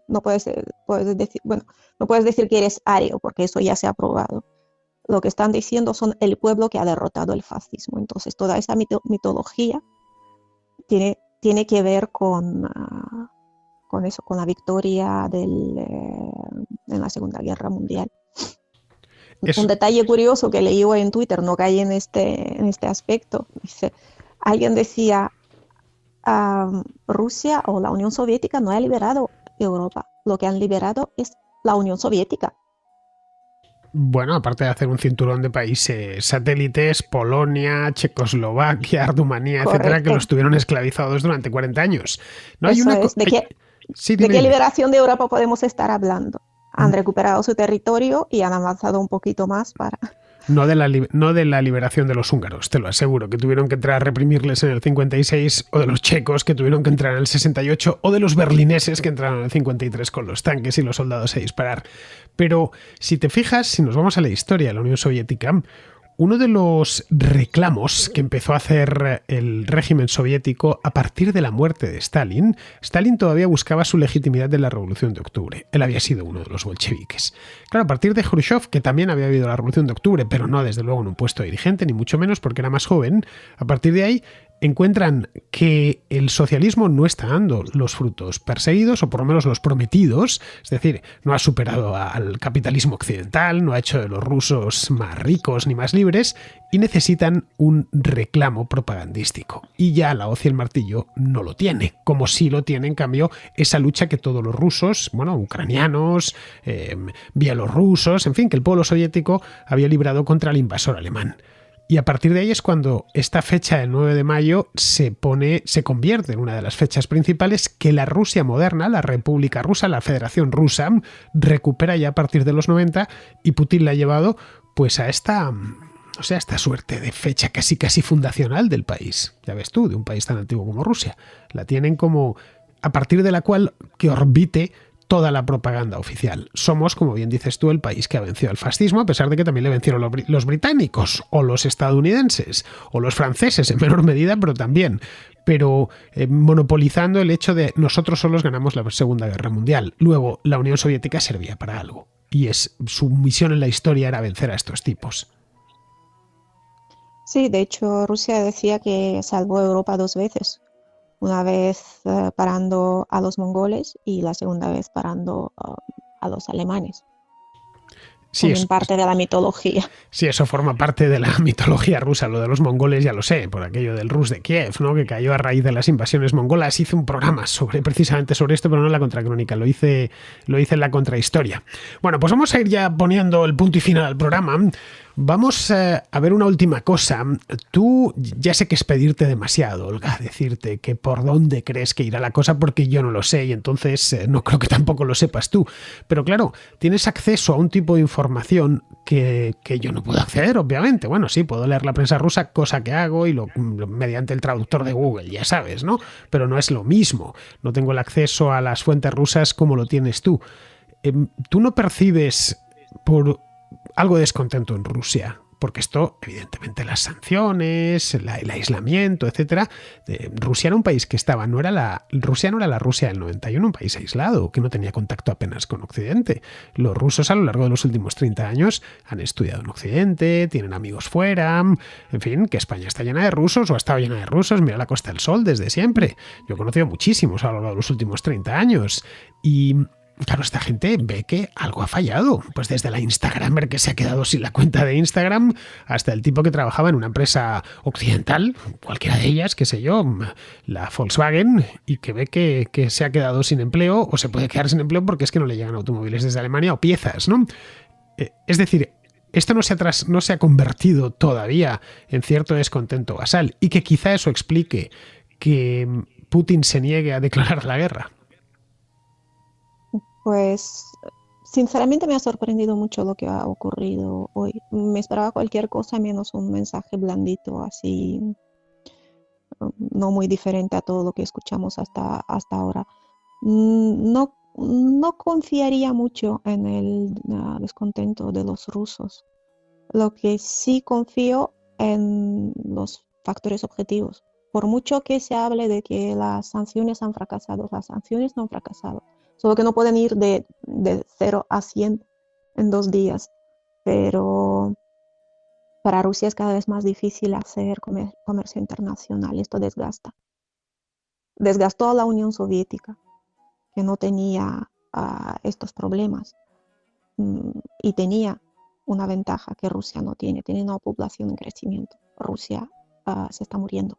No puedes decir que eres ario, porque eso ya se ha probado. Lo que están diciendo son el pueblo que ha derrotado el fascismo. Entonces, toda esa mitología tiene que ver con eso, con la victoria en la Segunda Guerra Mundial. Un detalle curioso que leí en Twitter, no caí en este aspecto. Alguien decía, Rusia o la Unión Soviética no ha liberado Europa. Lo que han liberado es la Unión Soviética. Bueno, aparte de hacer un cinturón de países satélites, Polonia, Checoslovaquia, Rumanía, etcétera, que los tuvieron esclavizados durante 40 años. No hay una ¿De qué liberación de Europa podemos estar hablando? Han recuperado su territorio y han avanzado un poquito más para... No de la liberación de los húngaros, te lo aseguro, que tuvieron que entrar a reprimirles en el 56, o de los checos, que tuvieron que entrar en el 68, o de los berlineses, que entraron en el 53 con los tanques y los soldados a disparar. Pero si te fijas, si nos vamos a la historia de la Unión Soviética, uno de los reclamos que empezó a hacer el régimen soviético a partir de la muerte de Stalin, Stalin todavía buscaba su legitimidad de la Revolución de Octubre. Él había sido uno de los bolcheviques. Claro, a partir de Khrushchev, que también había habido la Revolución de Octubre, pero no desde luego en un puesto dirigente, ni mucho menos porque era más joven, a partir de ahí encuentran que el socialismo no está dando los frutos perseguidos, o por lo menos los prometidos, es decir, no ha superado al capitalismo occidental, no ha hecho de los rusos más ricos ni más libres, y necesitan un reclamo propagandístico. Y ya la hoz y el martillo no lo tiene, como sí lo tiene, en cambio, esa lucha que todos los rusos, bueno, ucranianos, bielorrusos, en fin, que el pueblo soviético había librado contra el invasor alemán. Y a partir de ahí es cuando esta fecha del 9 de mayo se convierte en una de las fechas principales que la Rusia moderna, la República Rusa, la Federación Rusa, recupera ya a partir de los 90, y Putin la ha llevado pues a esta suerte de fecha casi fundacional del país. Ya ves tú, de un país tan antiguo como Rusia. La tienen como a partir de la cual que orbite toda la propaganda oficial. Somos, como bien dices tú, el país que ha vencido al fascismo, a pesar de que también le vencieron los británicos, o los estadounidenses, o los franceses en menor medida, pero también. Pero monopolizando el hecho de nosotros solos ganamos la Segunda Guerra Mundial. Luego, la Unión Soviética servía para algo. Y su misión en la historia era vencer a estos tipos. Sí, de hecho, Rusia decía que salvó a Europa 2 veces. Una vez parando a los mongoles y la segunda vez parando a los alemanes. Sí, formen parte de la mitología. Sí, eso forma parte de la mitología rusa. Lo de los mongoles ya lo sé, por aquello del Rus de Kiev, ¿no? Que cayó a raíz de las invasiones mongolas. Hice un programa precisamente sobre esto, pero no en la contracrónica, lo hice en la contrahistoria. Bueno, pues vamos a ir ya poniendo el punto y final al programa. Vamos a ver una última cosa. Tú, ya sé que es pedirte demasiado, Olga, decirte que por dónde crees que irá la cosa, porque yo no lo sé y entonces no creo que tampoco lo sepas tú. Pero claro, tienes acceso a un tipo de información que yo no puedo acceder, obviamente. Bueno, sí, puedo leer la prensa rusa, cosa que hago y mediante el traductor de Google, ya sabes, ¿no? Pero no es lo mismo. No tengo el acceso a las fuentes rusas como lo tienes tú. ¿Tú no percibes por algo de descontento en Rusia? Porque esto, evidentemente, las sanciones, el aislamiento, etcétera. Rusia era un país que estaba, Rusia no era la Rusia del 91, un país aislado, que no tenía contacto apenas con Occidente. Los rusos a lo largo de los últimos 30 años han estudiado en Occidente, tienen amigos fuera, en fin, que España está llena de rusos o ha estado llena de rusos. Mira la Costa del Sol desde siempre. Yo he conocido muchísimos a lo largo de los últimos 30 años y claro, esta gente ve que algo ha fallado. Pues desde la Instagramer que se ha quedado sin la cuenta de Instagram hasta el tipo que trabajaba en una empresa occidental, cualquiera de ellas, qué sé yo, la Volkswagen, y que ve que se ha quedado sin empleo o se puede quedar sin empleo porque es que no le llegan automóviles desde Alemania o piezas, ¿no? Es decir, esto no se ha convertido todavía en cierto descontento basal y que quizá eso explique que Putin se niegue a declarar la guerra. Pues sinceramente me ha sorprendido mucho lo que ha ocurrido hoy. Me esperaba cualquier cosa menos un mensaje blandito, así, no muy diferente a todo lo que escuchamos hasta ahora. No confiaría mucho en el descontento de los rusos. Lo que sí confío en los factores objetivos. Por mucho que se hable de que las sanciones han fracasado, las sanciones no han fracasado. Solo que no pueden ir de 0 a 100 en 2 días. Pero para Rusia es cada vez más difícil hacer comercio internacional. Esto desgasta. Desgastó a la Unión Soviética, que no tenía estos problemas. Y tenía una ventaja que Rusia no tiene. Tiene una población en crecimiento. Rusia se está muriendo.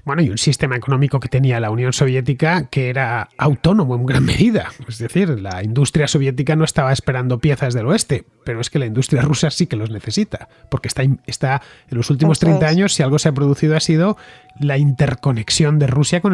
Bueno, y un sistema económico que tenía la Unión Soviética que era autónomo en gran medida. Es decir, la industria soviética no estaba esperando piezas del oeste, pero es que la industria rusa sí que los necesita, porque está en los últimos 30 años, si algo se ha producido ha sido la interconexión de Rusia con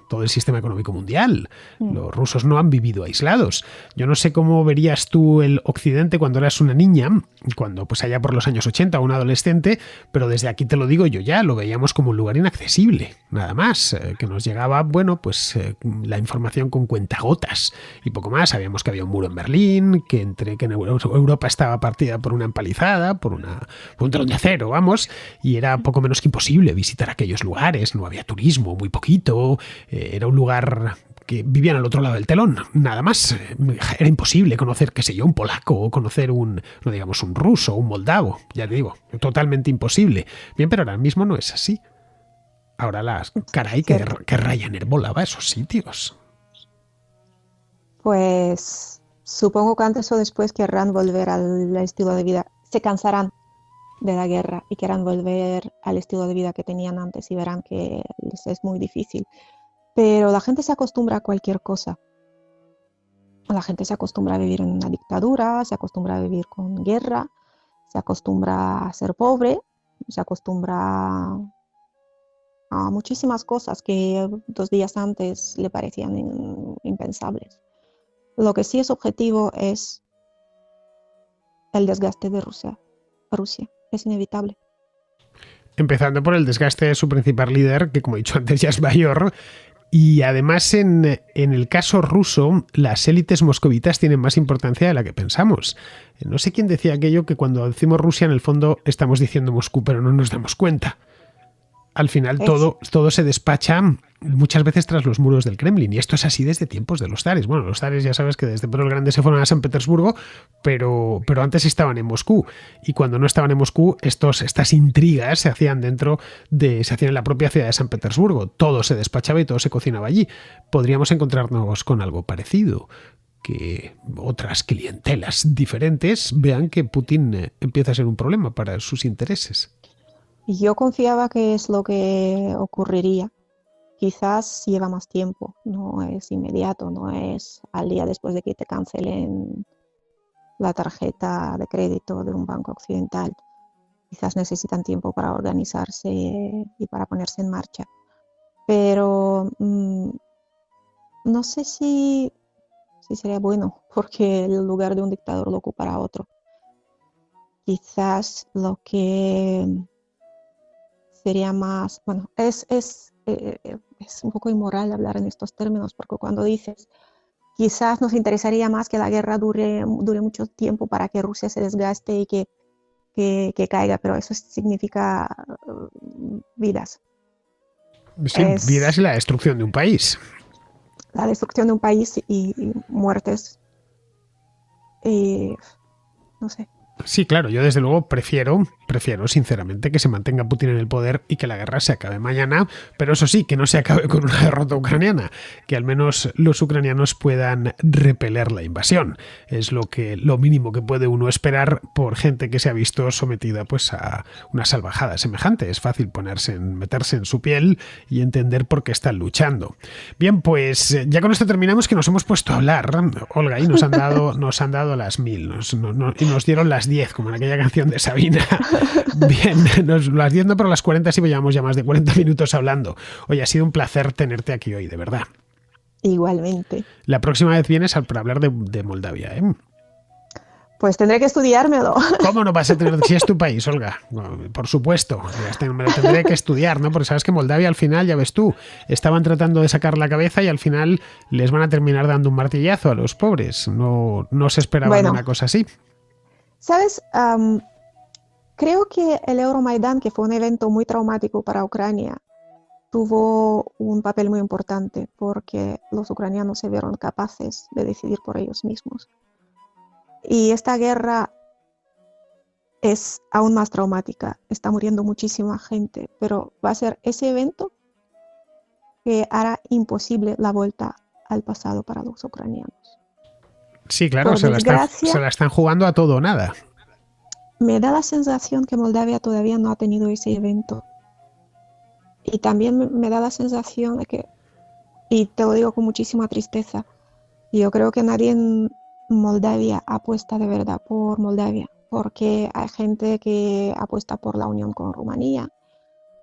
todo el sistema económico mundial. Los rusos no han vivido aislados. Yo no sé cómo verías tú el Occidente cuando eras una niña, cuando pues allá por los años 80 o un adolescente, pero desde aquí te lo digo yo ya, lo veíamos como un lugar inaccesible, nada más, que nos llegaba, bueno, pues la información con cuentagotas y poco más. Sabíamos que había un muro en Berlín, que en Europa estaba partida por una empalizada, por un telón de acero, vamos, y era poco menos que imposible visitar aquellos lugares. No había turismo, muy poquito, era un lugar que vivían al otro lado del telón, nada más. Era imposible conocer, qué sé yo, un polaco o conocer un ruso, un moldavo, ya te digo, totalmente imposible. Bien, pero ahora mismo no es así. Ahora caray, que Ryanair volaba a esos sitios. Pues supongo que antes o después querrán volver al estilo de vida, se cansarán de la guerra y querrán volver al estilo de vida que tenían antes y verán que les es muy difícil. Pero la gente se acostumbra a cualquier cosa. La gente se acostumbra a vivir en una dictadura, se acostumbra a vivir con guerra, se acostumbra a ser pobre, se acostumbra a muchísimas cosas que 2 días antes le parecían impensables. Lo que sí es objetivo es el desgaste de Rusia. Es inevitable. Empezando por el desgaste de su principal líder, que como he dicho antes ya es mayor. Y además en el caso ruso, las élites moscovitas tienen más importancia de la que pensamos. No sé quién decía aquello, que cuando decimos Rusia en el fondo estamos diciendo Moscú, pero no nos damos cuenta. Al final todo se despacha muchas veces tras los muros del Kremlin, y esto es así desde tiempos de los zares. Bueno, los zares ya sabes que desde Pedro el Grande se fueron a San Petersburgo, pero antes estaban en Moscú, y cuando no estaban en Moscú estas intrigas se hacían se hacían en la propia ciudad de San Petersburgo. Todo se despachaba y todo se cocinaba allí. Podríamos encontrarnos con algo parecido. que otras clientelas diferentes vean que Putin empieza a ser un problema para sus intereses. Yo confiaba que es lo que ocurriría. Quizás lleva más tiempo, no es inmediato, no es al día después de que te cancelen la tarjeta de crédito de un banco occidental. Quizás necesitan tiempo para organizarse y para ponerse en marcha. Pero no sé si sería bueno, porque el lugar de un dictador lo ocupará otro. Quizás lo que sería más, bueno, es un poco inmoral hablar en estos términos, porque cuando dices, quizás nos interesaría más que la guerra dure mucho tiempo para que Rusia se desgaste y que caiga, pero eso significa vidas. Sí, vidas y la destrucción de un país. La destrucción de un país y muertes. Y no sé. Sí, claro, yo desde luego prefiero sinceramente que se mantenga Putin en el poder y que la guerra se acabe mañana, pero eso sí, que no se acabe con una derrota ucraniana, que al menos los ucranianos puedan repeler la invasión. Es lo mínimo que puede uno esperar por gente que se ha visto sometida pues a una salvajada semejante. Es fácil meterse en su piel y entender por qué están luchando. Bien, pues ya con esto terminamos, que nos hemos puesto a hablar, Olga, y nos han dado las 1000 y nos dieron las 10, como en aquella canción de Sabina. Bien, las 10 no, pero las 40 sí, llevamos ya más de 40 minutos hablando. Oye, ha sido un placer tenerte aquí hoy, de verdad. Igualmente. La próxima vez vienes para hablar de Moldavia, ¿eh? Pues tendré que estudiármelo. ¿Cómo no vas a tener? Si es tu país, Olga. Por supuesto, me lo tendré que estudiar, ¿no? Porque sabes que Moldavia al final, ya ves tú, estaban tratando de sacar la cabeza y al final les van a terminar dando un martillazo a los pobres. No se esperaban una cosa así. ¿Sabes? Creo que el Euromaidán, que fue un evento muy traumático para Ucrania, tuvo un papel muy importante porque los ucranianos se vieron capaces de decidir por ellos mismos. Y esta guerra es aún más traumática. Está muriendo muchísima gente, pero va a ser ese evento que hará imposible la vuelta al pasado para los ucranianos. Sí, claro, se la están jugando a todo o nada. Me da la sensación que Moldavia todavía no ha tenido ese evento. Y también me da la sensación de que, y te lo digo con muchísima tristeza, yo creo que nadie en Moldavia apuesta de verdad por Moldavia, porque hay gente que apuesta por la unión con Rumanía,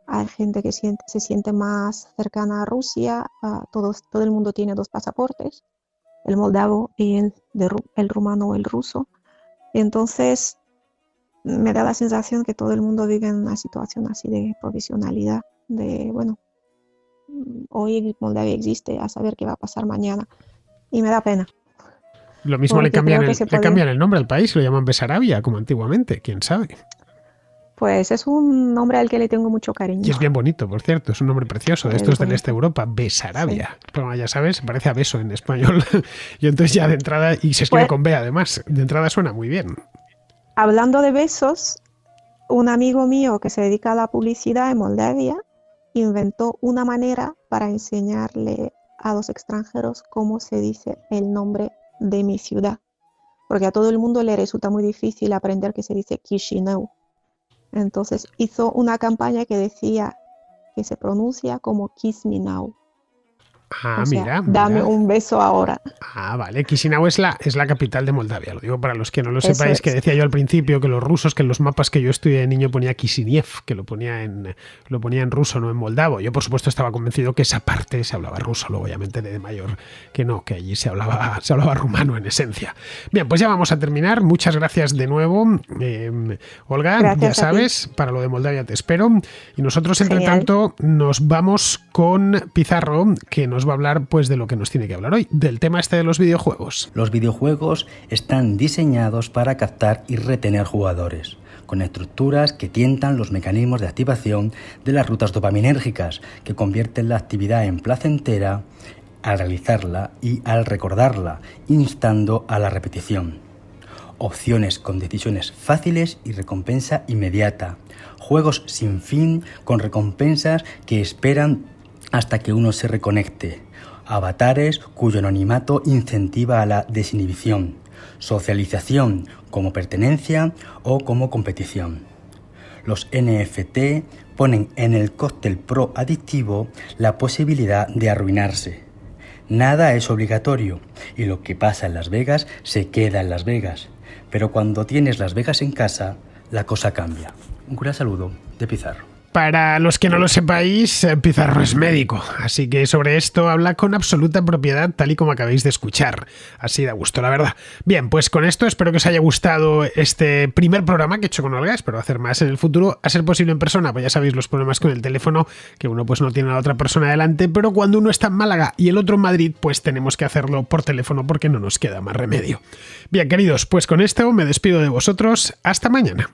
hay gente que se siente más cercana a Rusia, todo el mundo tiene 2 pasaportes, el moldavo y el rumano o el ruso. Entonces, me da la sensación que todo el mundo vive en una situación así de provisionalidad, de, bueno, hoy Moldavia existe, a saber qué va a pasar mañana. Y me da pena. Lo mismo le cambian el nombre al país, lo llaman Besarabia, como antiguamente, quién sabe. Pues es un nombre al que le tengo mucho cariño. Y es bien bonito, por cierto, es un nombre precioso, de estos del este de Europa, Besarabia. Sí. Bueno, ya sabes, parece a beso en español. Y entonces ya de entrada, y se escribe con B además, de entrada suena muy bien. Hablando de besos, un amigo mío que se dedica a la publicidad en Moldavia inventó una manera para enseñarle a los extranjeros cómo se dice el nombre de mi ciudad. Porque a todo el mundo le resulta muy difícil aprender que se dice Chisinau. Entonces hizo una campaña que decía que se pronuncia como Kiss Me Now. O sea, mira. Dame un beso ahora. Vale. Chisinau es la capital de Moldavia. Lo digo para los que no lo sepáis, que decía yo al principio que los rusos, que en los mapas que yo estudié de niño ponía Kishinev, que lo ponía en ruso, no en moldavo. Yo, por supuesto, estaba convencido que esa parte se hablaba ruso. Luego ya me enteré de mayor que no, que allí se hablaba rumano en esencia. Bien, pues ya vamos a terminar. Muchas gracias de nuevo, Olga. Gracias, ya sabes, para lo de Moldavia te espero. Y nosotros, entre tanto, nos vamos con Pizarro, que nos va a hablar pues de lo que nos tiene que hablar hoy, del tema de los videojuegos. Los videojuegos están diseñados para captar y retener jugadores, con estructuras que tientan los mecanismos de activación de las rutas dopaminérgicas, que convierten la actividad en placentera al realizarla y al recordarla, instando a la repetición. Opciones con decisiones fáciles y recompensa inmediata. Juegos sin fin con recompensas que esperan hasta que uno se reconecte. avatares cuyo anonimato incentiva a la desinhibición, socialización como pertenencia o como competición. Los NFT ponen en el cóctel pro-adictivo la posibilidad de arruinarse. Nada es obligatorio y lo que pasa en Las Vegas se queda en Las Vegas. Pero cuando tienes Las Vegas en casa, la cosa cambia. Un cordial saludo de Pizarro. Para los que no lo sepáis, Pizarro es médico, así que sobre esto habla con absoluta propiedad, tal y como acabáis de escuchar. Así da gusto, la verdad. Bien, pues con esto espero que os haya gustado este primer programa que he hecho con Olga. Espero hacer más en el futuro, a ser posible en persona, pues ya sabéis los problemas con el teléfono, que uno pues no tiene a la otra persona delante, pero cuando uno está en Málaga y el otro en Madrid, pues tenemos que hacerlo por teléfono porque no nos queda más remedio. Bien, queridos, pues con esto me despido de vosotros. Hasta mañana.